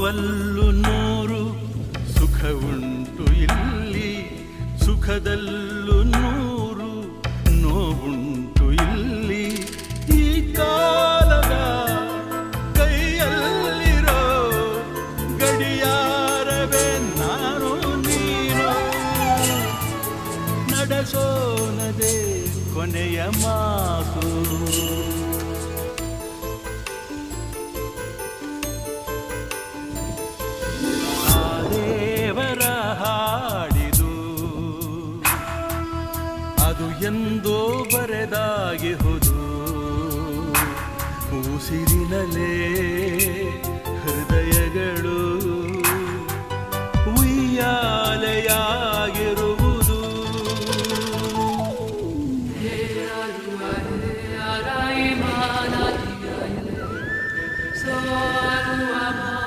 ನೋವಲ್ಲೂ ನೂರು ಸುಖ ಉಂಟು ಇಲ್ಲಿ, ಸುಖದಲ್ಲೂ ನೂರು ನೋವುಂಟು ಇಲ್ಲಿ. ಈ ಕಾಲದ ಕೈಯಲ್ಲಿರೋ ಗಡಿಯಾರವೇ ನಾನು ನೀನು, ನಡೆಸೋನದೇ ಕೊನೆಯ ಮಾತು. ಅದು ಎಂದೋ ಬರೆದಾಗಿಹುದು ಉಸಿರಿನಲೇ